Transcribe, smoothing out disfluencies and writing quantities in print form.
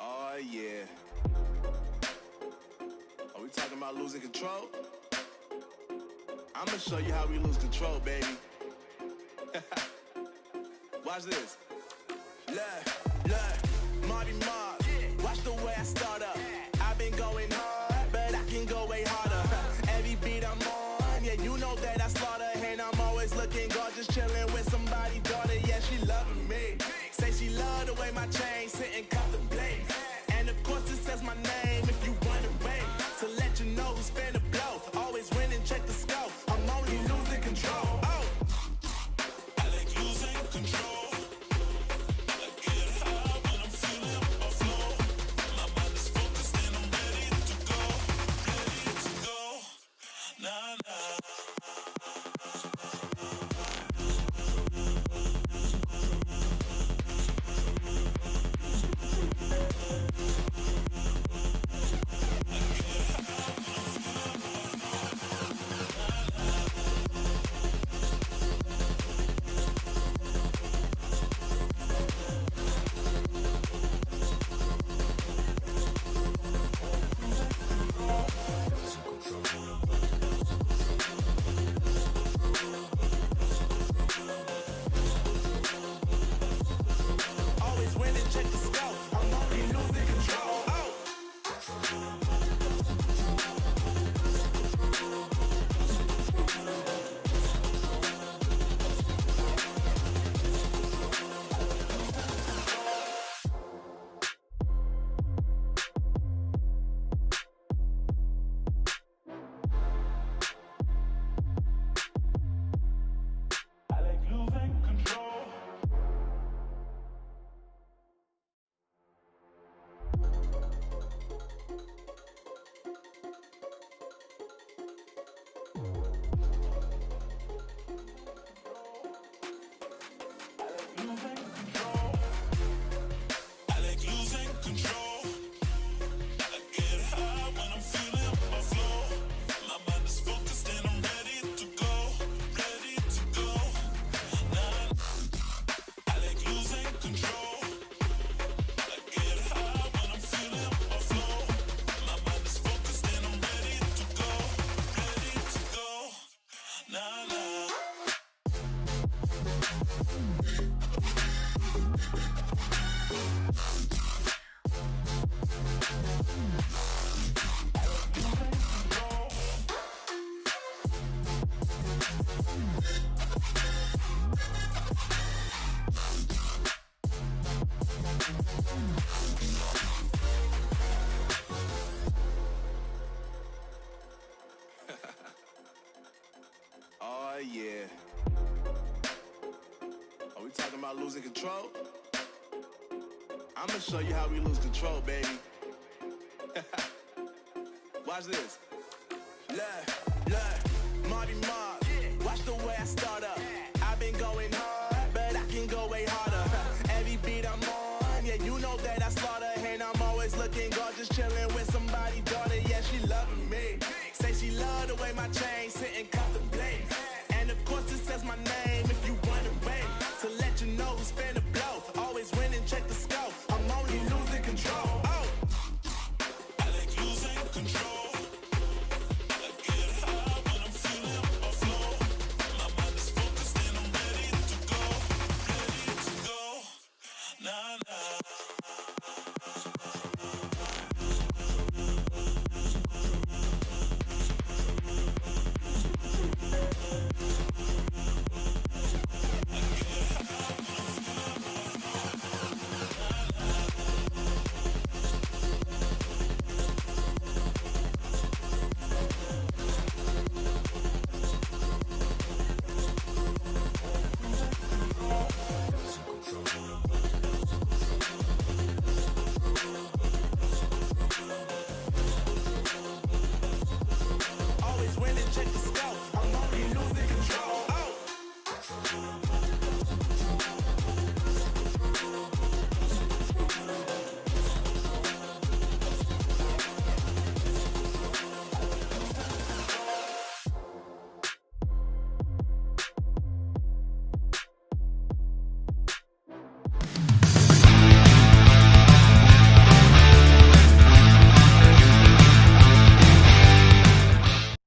Oh yeah. Are we talking about losing control? I'ma show you how we lose control, baby. Watch this. Look, Marty Mark. Watch the way I start up. I've been going hard, but I can go way harder. Every beat I'm on, yeah, you know that I slaughter. And I'm always looking gorgeous, chilling with somebody's daughter. Yeah, she loving me. Say she love the way my chain sit and contemplate. And of course it says my name if you wanna wait. To let you know who's finna blow. Always win and check the scope. I'm only losing control. Oh, I like losing control. I get high when I'm feeling my flow. My mind is focused and I'm ready to go. Ready to go. Nah, nah. always win and check the scope. I'm only losing control. Oh. I like losing control. I like losing control. I get high when I'm feeling my flow. My mind is focused and I'm ready to go. Ready to go. Nah, I like losing control. I get high when I'm feeling my flow. My mind is focused and I'm ready to go. Ready to go. Nah, nah. Oh yeah. Are we talking about losing control? I'ma show you how we lose control, baby. Watch this. Look.